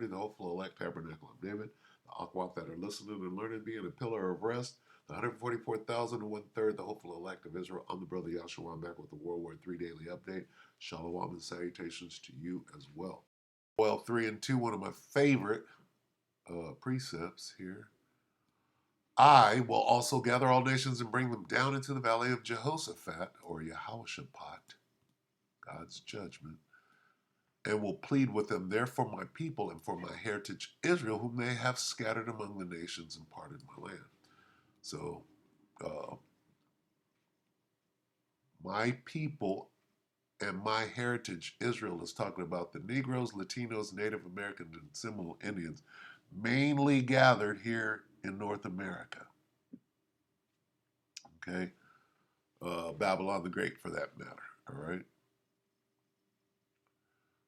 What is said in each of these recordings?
30, the hopeful elect tabernacle of David, the Akwat that are listening and learning, being a pillar of rest, the 144,000 and one-third, the hopeful elect of Israel. I'm the brother Yahshua. I'm back with the WW3 Daily Update. Shalom and salutations to you as well. Well, 3 and 2, one of my favorite precepts here. I will also gather all nations and bring them down into the valley of Jehoshaphat, or Yehoshaphat, God's judgment, and will plead with them there for my people and for my heritage Israel, whom they have scattered among the nations and parted my land. So, my people and my heritage Israel is talking about the Negroes, Latinos, Native Americans, and Seminole Indians, mainly gathered here in North America. Okay? Babylon the Great, for that matter. All right?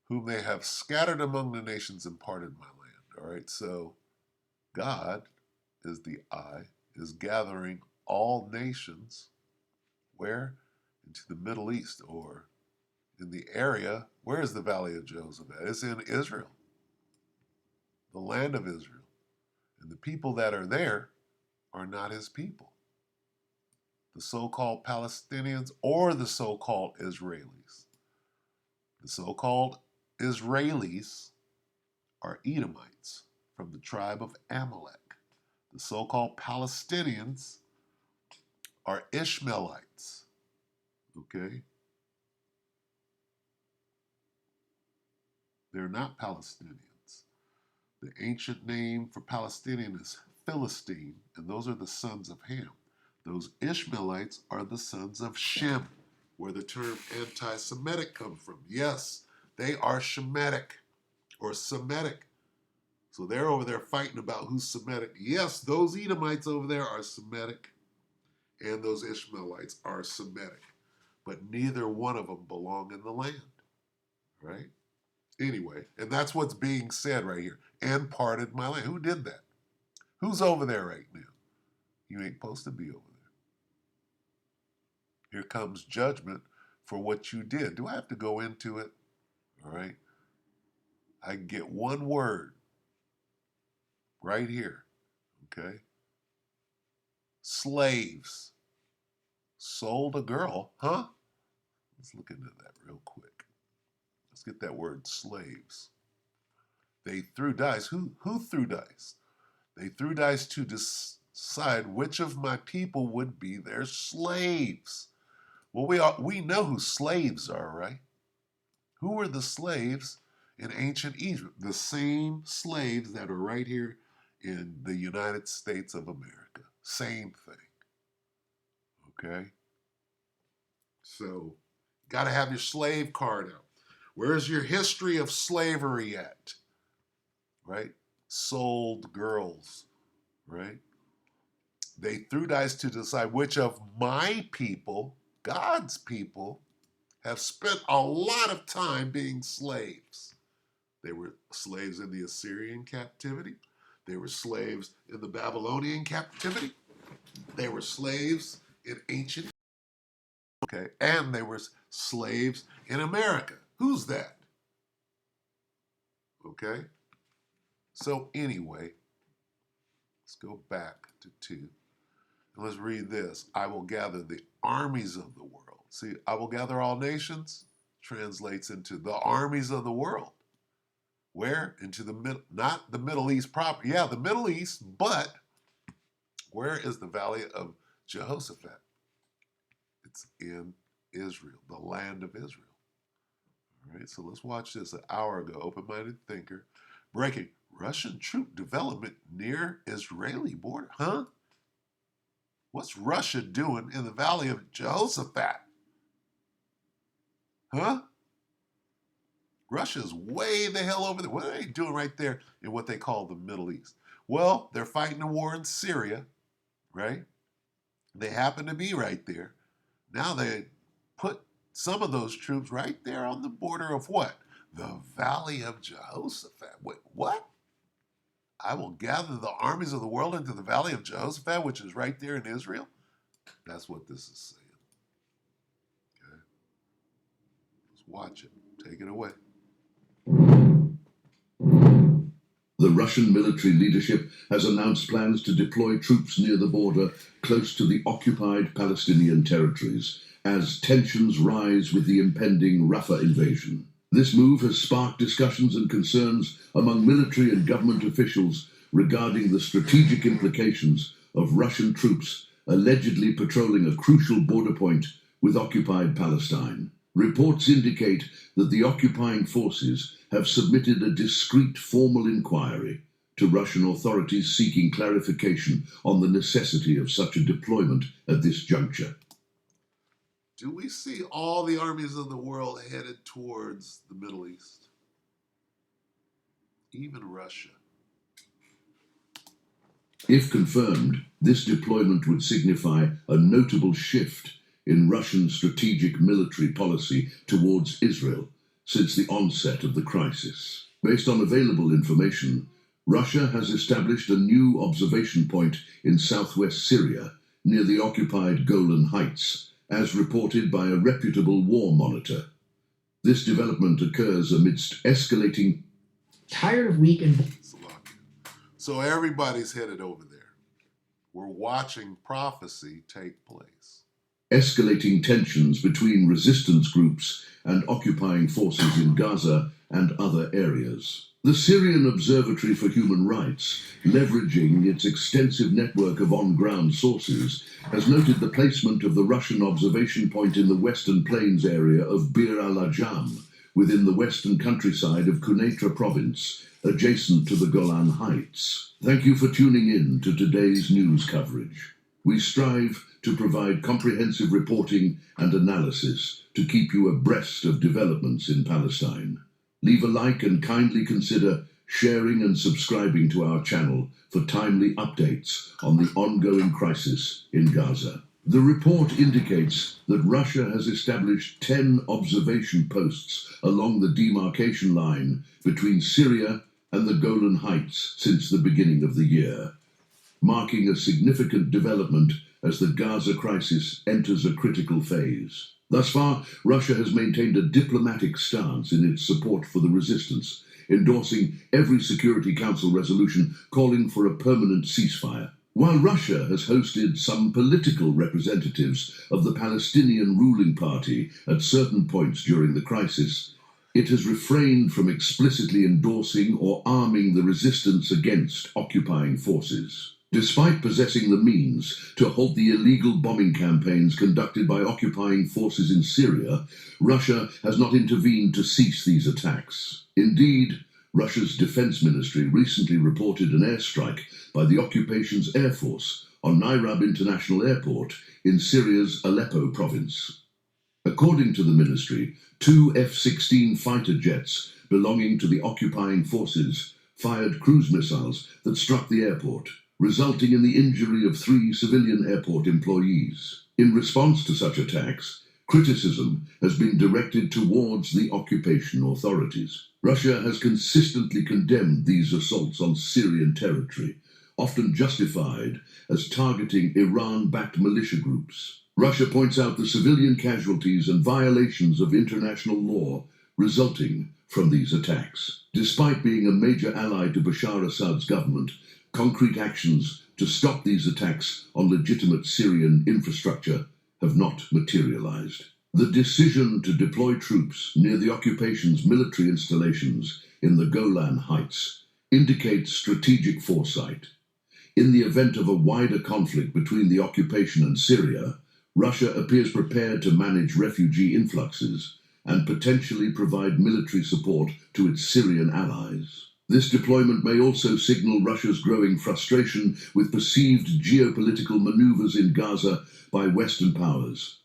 Whom they have scattered among the nations and parted my land. All right? So, God is the I, is gathering all nations, where? Into the Middle East, or in the area. Where is the Valley of Jehoshaphat? It's in Israel, the land of Israel. And the people that are there are not his people. The so-called Palestinians or the so-called Israelis. The so-called Israelis are Edomites from the tribe of Amalek. The so-called Palestinians are Ishmaelites. Okay? They're not Palestinians. The ancient name for Palestinian is Philistine, and those are the sons of Ham. Those Ishmaelites are the sons of Shem, where the term anti-Semitic comes from. Yes, they are Shemitic or Semitic. So they're over there fighting about who's Semitic. Yes, those Edomites over there are Semitic, and those Ishmaelites are Semitic. But neither one of them belong in the land, right? Anyway, and that's what's being said right here. And parted my land. Who did that? Who's over there right now? You ain't supposed to be over there. Here comes judgment for what you did. Do I have to go into it? All right. I get one word right here. Okay. Slaves. Sold a girl. Huh? Let's look into that real quick. Let's get that word slaves. They threw dice. Who threw dice? They threw dice to decide which of my people would be their slaves. Well, we know who slaves are, right? Who were the slaves in ancient Egypt? The same slaves that are right here in the United States of America. Same thing. Okay? So, got to have your slave card out. Where's your history of slavery at? Right? Sold girls, right? They threw dice to decide which of my people, God's people, have spent a lot of time being slaves. They were slaves in the Assyrian captivity. They were slaves in the Babylonian captivity. They were slaves in ancient, okay, and they were slaves in America. Who's that? Okay? So anyway, let's go back to 2. And let's read this. I will gather the armies of the world. See, I will gather all nations translates into the armies of the world. Where? Into the middle, not the Middle East proper. Yeah, the Middle East, but where is the Valley of Jehoshaphat? It's in Israel, the land of Israel. All right, so let's watch this. An hour ago, open-minded thinker, breaking Russian troop development near Israeli border. Huh? What's Russia doing in the Valley of Jehoshaphat? Huh? Russia's way the hell over there. What are they doing right there in what they call the Middle East? Well, they're fighting a war in Syria, right? They happen to be right there. Now they put some of those troops right there on the border of what? The Valley of Jehoshaphat. Wait, what? I will gather the armies of the world into the Valley of Jehoshaphat, which is right there in Israel. That's what this is saying. Okay? Let's watch it. Take it away. The Russian military leadership has announced plans to deploy troops near the border close to the occupied Palestinian territories as tensions rise with the impending Rafah invasion. This move has sparked discussions and concerns among military and government officials regarding the strategic implications of Russian troops allegedly patrolling a crucial border point with occupied Palestine. Reports indicate that the occupying forces have submitted a discreet formal inquiry to Russian authorities seeking clarification on the necessity of such a deployment at this juncture. Do we see all the armies of the world headed towards the Middle East? Even Russia. If confirmed, this deployment would signify a notable shift in Russian strategic military policy towards Israel since the onset of the crisis. Based on available information, Russia has established a new observation point in southwest Syria near the occupied Golan Heights, as reported by a reputable war monitor. This development occurs amidst escalating... Tired of weak and... So everybody's headed over there. We're watching prophecy take place. Escalating tensions between resistance groups and occupying forces in Gaza and other areas. The Syrian Observatory for Human Rights, leveraging its extensive network of on-ground sources, has noted the placement of the Russian observation point in the western plains area of Bir al-Ajam, within the western countryside of Quneitra province, adjacent to the Golan Heights. Thank you for tuning in to today's news coverage. We strive to provide comprehensive reporting and analysis to keep you abreast of developments in Palestine. Leave a like and kindly consider sharing and subscribing to our channel for timely updates on the ongoing crisis in Gaza. The report indicates that Russia has established 10 observation posts along the demarcation line between Syria and the Golan Heights since the beginning of the year, marking a significant development as the Gaza crisis enters a critical phase. Thus far, Russia has maintained a diplomatic stance in its support for the resistance, endorsing every Security Council resolution calling for a permanent ceasefire. While Russia has hosted some political representatives of the Palestinian ruling party at certain points during the crisis, it has refrained from explicitly endorsing or arming the resistance against occupying forces. Despite possessing the means to halt the illegal bombing campaigns conducted by occupying forces in Syria, Russia has not intervened to cease these attacks. Indeed, Russia's defense ministry recently reported an airstrike by the occupation's air force on Nairab International Airport in Syria's Aleppo province. According to the ministry, 2 F-16 fighter jets belonging to the occupying forces fired cruise missiles that struck the airport, resulting in the injury of 3 civilian airport employees. In response to such attacks, criticism has been directed towards the occupation authorities. Russia has consistently condemned these assaults on Syrian territory, often justified as targeting Iran-backed militia groups. Russia points out the civilian casualties and violations of international law resulting from these attacks. Despite being a major ally to Bashar Assad's government, concrete actions to stop these attacks on legitimate Syrian infrastructure have not materialized. The decision to deploy troops near the occupation's military installations in the Golan Heights indicates strategic foresight. In the event of a wider conflict between the occupation and Syria, Russia appears prepared to manage refugee influxes and potentially provide military support to its Syrian allies. This deployment may also signal Russia's growing frustration with perceived geopolitical maneuvers in Gaza by Western powers.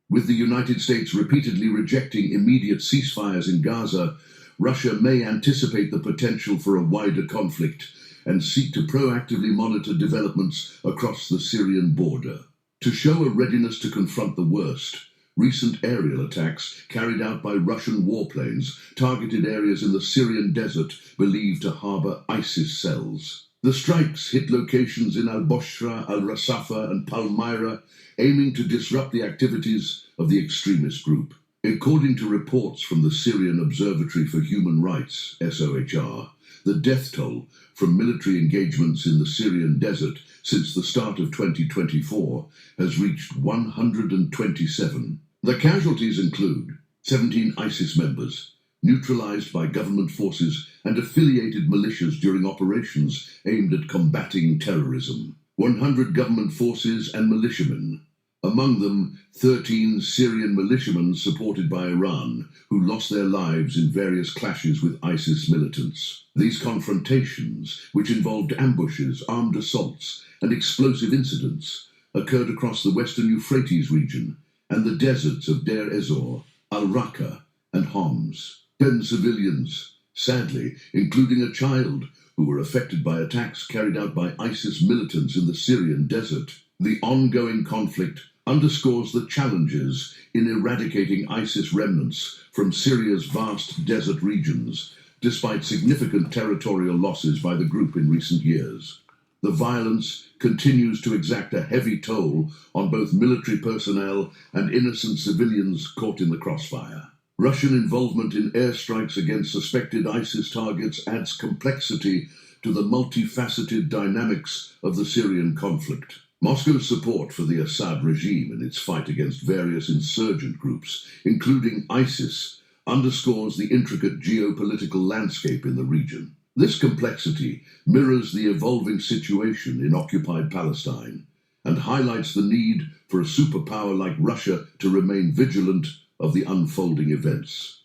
With the United States repeatedly rejecting immediate ceasefires in Gaza, Russia may anticipate the potential for a wider conflict and seek to proactively monitor developments across the Syrian border. To show a readiness to confront the worst, recent aerial attacks carried out by Russian warplanes targeted areas in the Syrian desert believed to harbor ISIS cells. The strikes hit locations in al-Boshra, al-Rasafa, and Palmyra, aiming to disrupt the activities of the extremist group. According to reports from the Syrian Observatory for Human Rights, SOHR, The death toll from military engagements in the Syrian desert since the start of 2024 has reached 127. The casualties include 17 ISIS members, neutralized by government forces and affiliated militias during operations aimed at combating terrorism, 100 government forces and militiamen, among them 13 Syrian militiamen supported by Iran, who lost their lives in various clashes with ISIS militants. These confrontations, which involved ambushes, armed assaults, and explosive incidents, occurred across the western Euphrates region and the deserts of Deir ez-Zor, al-Raqqa, and Homs. 10 civilians, sadly, including a child, who were affected by attacks carried out by ISIS militants in the Syrian desert. The ongoing conflict underscores the challenges in eradicating ISIS remnants from Syria's vast desert regions, despite significant territorial losses by the group in recent years. The violence continues to exact a heavy toll on both military personnel and innocent civilians caught in the crossfire. Russian involvement in airstrikes against suspected ISIS targets adds complexity to the multifaceted dynamics of the Syrian conflict. Moscow's support for the Assad regime in its fight against various insurgent groups, including ISIS, underscores the intricate geopolitical landscape in the region. This complexity mirrors the evolving situation in occupied Palestine and highlights the need for a superpower like Russia to remain vigilant of the unfolding events.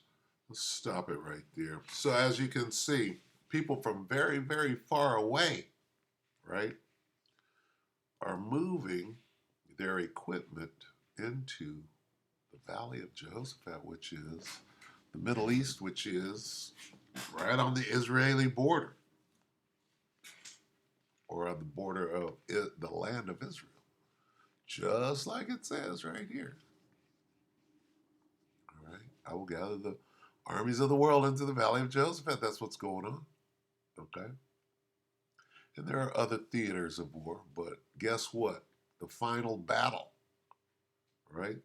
Let's stop it right there. So as you can see, people from very, very far away, right, are moving their equipment into the Valley of Jehoshaphat, which is the Middle East, which is right on the Israeli border, or on the border of the land of Israel, just like it says right here. All right, I will gather the armies of the world into the Valley of Jehoshaphat. That's what's going on. Okay, and there are other theaters of war, but guess what? The final battle, right?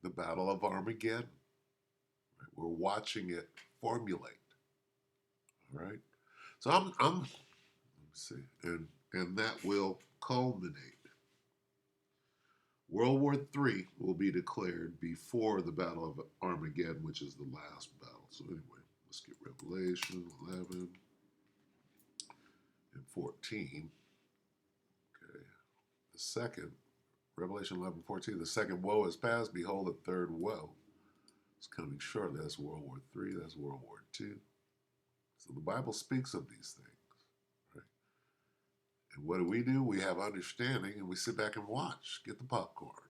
The Battle of Armageddon. Right? We're watching it formulate. All right, so let me see, and that will culminate. World War III will be declared before the Battle of Armageddon, which is the last battle. So anyway, let's get Revelation 11 and 14. Okay, the second, Revelation 11:14. The second woe is past. Behold, the third woe is coming shortly. That's World War III. That's World War II. So the Bible speaks of these things. Right? And what do? We have understanding, and we sit back and watch. Get the popcorn.